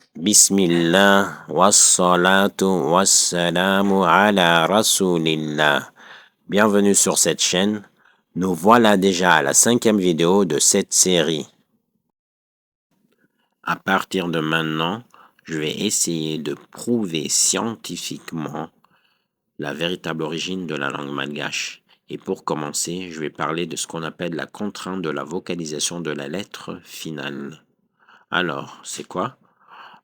Bismillah, wassalatu wassalamu ala rasulillah. Bienvenue sur cette chaîne. Nous voilà déjà à la 5e vidéo de cette série. À partir de maintenant, je vais essayer de prouver scientifiquement la véritable origine de la langue malgache. Et pour commencer, je vais parler de ce qu'on appelle la contrainte de la vocalisation de la lettre finale. Alors, c'est quoi?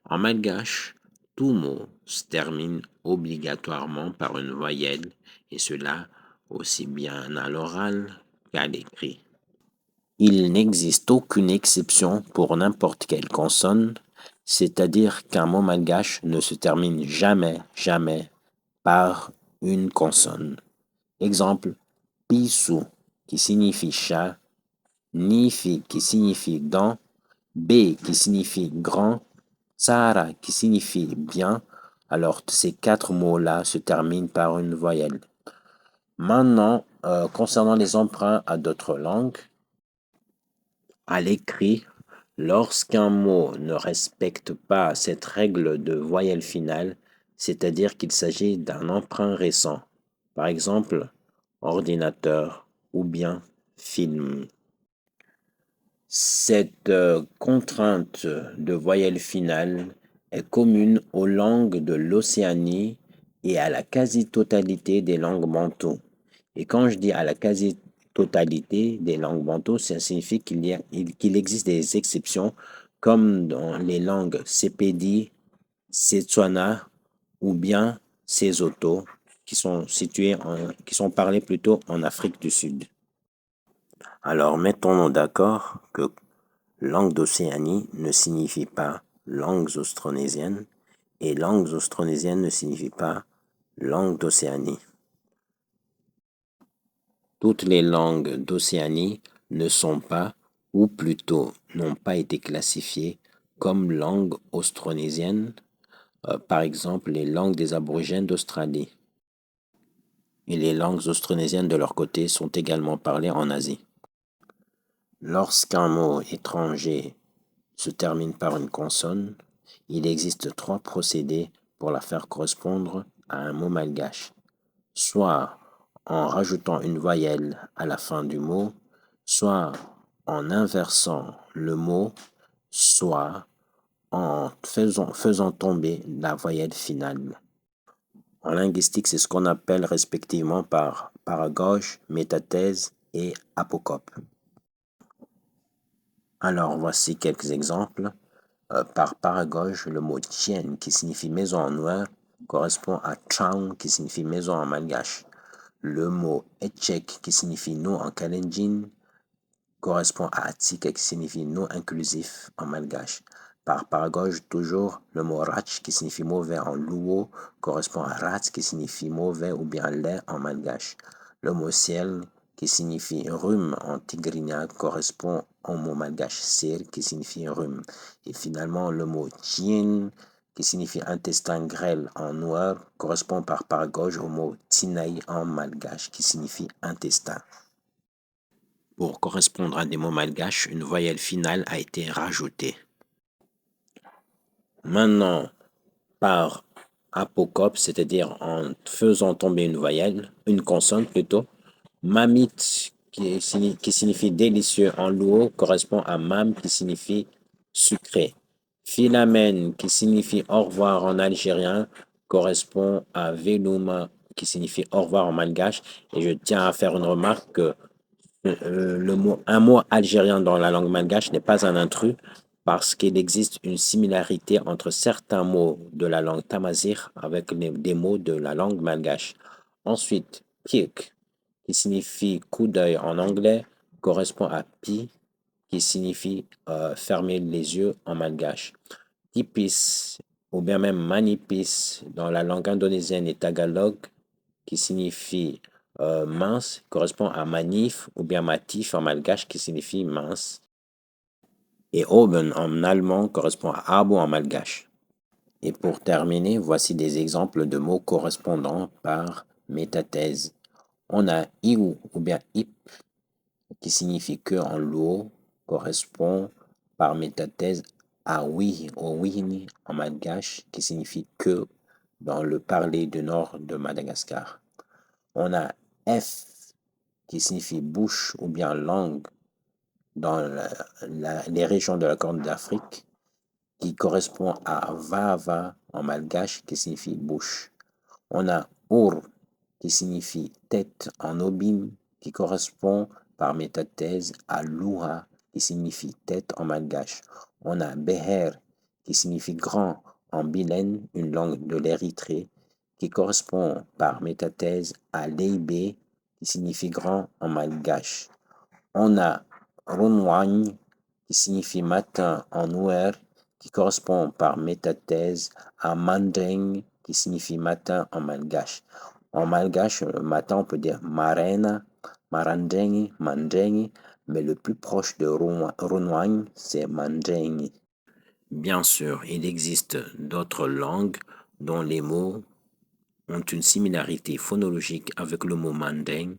En malgache, tout mot se termine obligatoirement par une voyelle, et cela aussi bien à l'oral qu'à l'écrit. Il n'existe aucune exception pour n'importe quelle consonne, c'est-à-dire qu'un mot malgache ne se termine jamais par une consonne. Exemple, pisou qui signifie chat, nifi qui signifie dent, b qui signifie grand, Sara qui signifie bien. Alors ces 4 mots-là se terminent par une voyelle. Maintenant, concernant les emprunts à d'autres langues, à l'écrit, lorsqu'un mot ne respecte pas cette règle de voyelle finale, c'est-à-dire qu'il s'agit d'un emprunt récent, par exemple ordinateur ou bien film. Cette contrainte de voyelle finale est commune aux langues de l'Océanie et à la quasi-totalité des langues bantoues. Et quand je dis à la quasi-totalité des langues bantoues, ça signifie qu'il existe des exceptions, comme dans les langues Sepedi, Setswana ou bien Sesotho, qui sont parlées plutôt en Afrique du Sud. Alors mettons-nous d'accord que langue d'Océanie ne signifie pas langues austronésiennes et langues austronésiennes ne signifie pas langue d'Océanie. Toutes les langues d'Océanie ne sont pas, ou plutôt n'ont pas été classifiées comme langues austronésiennes, par exemple les langues des aborigènes d'Australie. Et les langues austronésiennes de leur côté sont également parlées en Asie. Lorsqu'un mot étranger se termine par une consonne, il existe 3 procédés pour la faire correspondre à un mot malgache. Soit en rajoutant une voyelle à la fin du mot, soit en inversant le mot, soit en faisant tomber la voyelle finale. En linguistique, c'est ce qu'on appelle respectivement par paragoge, métathèse et apocope. Alors voici quelques exemples. Par paragoge, le mot tien qui signifie maison en noir correspond à traun qui signifie maison en malgache. Le mot etchek qui signifie nous en kalenjin correspond à atika qui signifie nous inclusif en malgache. Par paragoge, toujours, le mot rach qui signifie mauvais en luo correspond à rat qui signifie mauvais ou bien laid en malgache. Le mot ciel qui signifie rhume en tigrinya correspond au mot malgache sir qui signifie rhume. Et finalement, le mot tien qui signifie intestin grêle en noir correspond par paragoge au mot tinaï en malgache qui signifie intestin. Pour correspondre à des mots malgaches, une voyelle finale a été rajoutée. Maintenant, par apocope, c'est-à-dire en faisant tomber une voyelle, une consonne plutôt, mamit qui signifie délicieux en luo correspond à mam qui signifie sucré. Philamen qui signifie au revoir en algérien correspond à veluma qui signifie au revoir en malgache. Et je tiens à faire une remarque que un mot algérien dans la langue malgache n'est pas un intrus parce qu'il existe une similarité entre certains mots de la langue tamazigh avec des mots de la langue malgache. Ensuite, piek, qui signifie coup d'œil en anglais, correspond à pi, qui signifie fermer les yeux en malgache. Tipis, ou bien même manipis dans la langue indonésienne et tagalog, qui signifie mince, correspond à manif, ou bien matif en malgache, qui signifie mince. Et oben en allemand correspond à arbre en malgache. Et pour terminer, voici des exemples de mots correspondant par métathèse. On a iou ou bien ip qui signifie que en luo correspond par métathèse awi ou wini en malgache qui signifie que dans le parler du nord de Madagascar. On a F qui signifie bouche ou bien langue dans les régions de la Corne d'Afrique, qui correspond à Vava en malgache qui signifie bouche. On a Ur qui signifie tête en obine, qui correspond par métathèse à Luha qui signifie tête en malgache. On a Beher qui signifie grand en bilène, une langue de l'Érythrée, qui correspond par métathèse à Leibé qui signifie grand en malgache. On a Runwang qui signifie matin en Nuer, qui correspond par métathèse à Mandeng qui signifie matin en malgache. En malgache, le matin, on peut dire Marena, Marandeng, Mandeng, mais le plus proche de Runwang, c'est Mandeng. Bien sûr, il existe d'autres langues dont les mots ont une similarité phonologique avec le mot Mandeng,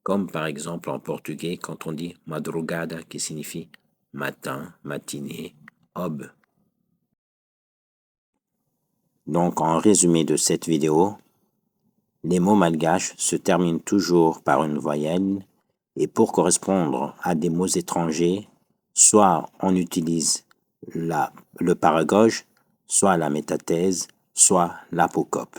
comme par exemple en portugais quand on dit madrugada qui signifie matin, matinée, aube. Donc en résumé de cette vidéo, les mots malgaches se terminent toujours par une voyelle et pour correspondre à des mots étrangers, soit on utilise le paragoge, soit la métathèse, soit l'apocope.